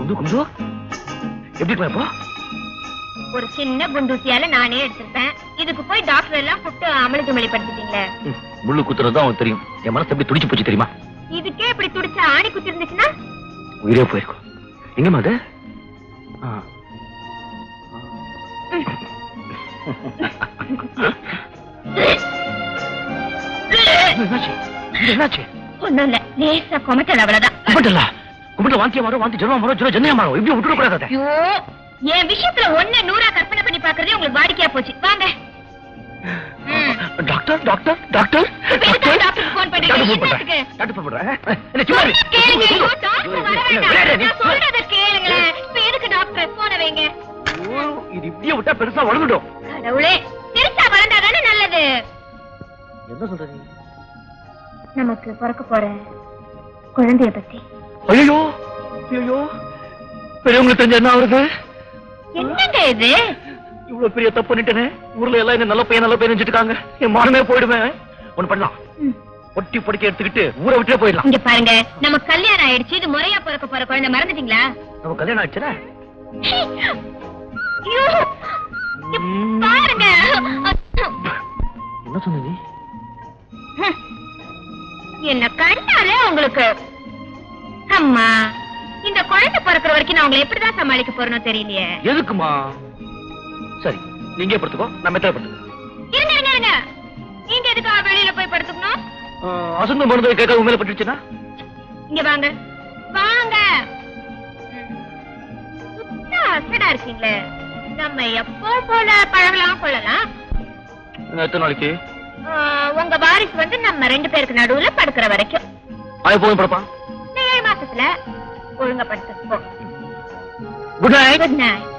எப்படி இப்போ ஒரு சின்ன குண்டூசியால நானே எடுத்திருப்பேன். இதுக்கு போய் டாக்டர் எல்லாம் கூப்பிட்டு அமலுக்கு வெளிப்படுத்திட்டீங்களே. முள்ளு குத்துறது அவனுக்கு தெரியும். என் மனசு எப்படி துடிச்சு போச்சு தெரியுமா? இதுக்கே இப்படி துடிச்சா ஆணி குத்தி இருந்துச்சுன்னா உயிரே போயிருக்கும். எங்கம்மா அது? என்னாச்சு? ஒண்ணும் இல்ல, லேசா கொமட்டல் அவ்வளவுதான். கும்பிட்டு வாந்தியா மாறும், வாந்தி ஜனம் மாறும், ஜனம் ஜன்னியா மாறும். இப்படி விட்டுட கூடாது. ஐயோ, என் விஷயத்துல 100 கற்பனை பண்ணி பாக்குறதே உங்களுக்கு வாடிக்கையா போச்சு. வாங்க. Doctor doctor doctor doctor phone பண்ணுங்க. டாக்டர் போன் பண்றேன். டாக்டர் போன வைங்க. இது இப்படியே விட்டா பெருசா வளர்ந்துடும். கடவுளே, பெருசா வளர்ந்தாதானே நல்லது. என்ன சொல்றது? நமக்கு பிறக்க போற குழந்தைய பத்தி. ஐயோ ஐயோ, பெரியவங்களுக்கு தெரிஞ்ச என்ன வருது? என்னங்க இது? இவ்வளவு பெரிய தப்பு பண்ணிட்டேனே. ஊர்ல எல்லாம் என்ன நல்ல பையன் நினைச்சிட்டு இருக்காங்க. என் மானமே போயிடுவேன். ஒண்ணு பண்ணலாம், பொட்டி பொடிக்க எடுத்துக்கிட்டு ஊரை விட்டே போயிடலாம். இங்க பாருங்க, நம்ம கல்யாணம் ஆயிடுச்சு. இது முறையா பிறக்க போற குழந்தை, மறந்துட்டீங்களா? நம்ம கல்யாணம் ஆயிடுச்சுனா பாருங்க. என்ன சொன்ன நீ? என்ன கண்டாலே உங்களுக்கு அம்மா, இந்த குழந்தை பிறக்கிற வரைக்கும் நான் உங்களை எப்படிதான் சமாளிக்க போறேன்னு தெரியலையே. எதுக்குமா? சரி, நீங்க படுத்துக்கோ, நான் மெத்தல படுத்துக்கோ. இருங்க இருங்க இருங்க, நீங்க எதுக்கு வெளியில போய் படுத்துக்கணும்? அசந்து மருந்து கேட்க உண்மையில பட்டுச்சுன்னா இங்க வாங்க வாங்க. அசடா இருக்கீங்களே. நம்ம எப்போ போல பழகலாம் கொள்ளலாம். எத்தனை நாளைக்கு? உங்க வாரிசு வந்து நம்ம 2 பேருக்கு நடுவுல படுக்கிற வரைக்கும். போய் படுப்பா. 7 மாசத்துல ஒழுங்கா படுத்துப்போ. Good night. Good night.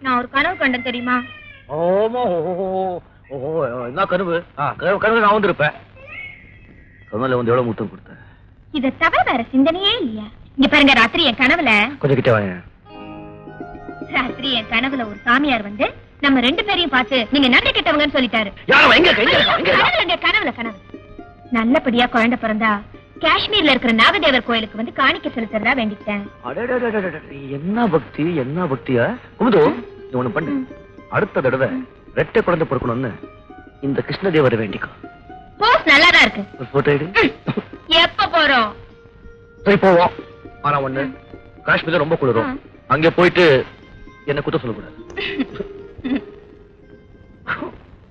நான் ஒரு கனவு கண்டேன் தெரியுமா? கனவு நான் வந்திருப்பேன். கனவுல வந்து எவ்வளவு முத்தம் கொடுத்த? இதை தவிர வேற சிந்தனையே இல்லையா? இங்க பாருங்க, ராத்திரி என் கனவுல கொஞ்சம் கிட்ட வாங்க. ராத்திரி என் கனவுல ஒரு சாமியார் வந்து நம்ம 2 பேரையும் பார்த்து நீங்க நன்றி கெட்டவங்கன்னு சொல்லிட்டாரு. கனவுல நல்லபடியா குழந்தை பிறந்தா காஷ்மீர்ல இருக்கிற நாகதேவர் கோயிலுக்கு வந்து காணிக்க செலுத்துறதா வேண்டிட்டேன். என்ன பக்தி, என்ன பக்தியா? ஒண்ணு பண்ணு, அடுத்த தடவை 2 குழந்தை பிறக்கணும்னு இந்த கிருஷ்ணதேவரை வேண்டிக்கோ. போஸ் நல்லாதான் இருக்கு. போட்டோ எடு. எப்ப போறோம்? சரி போவோம். ஆனா ஒண்ணு, காஷ்மீர்ல ரொம்ப குளிரும். அங்க போயிட்டு என்ன குத்த சொல்லக்கூடாது.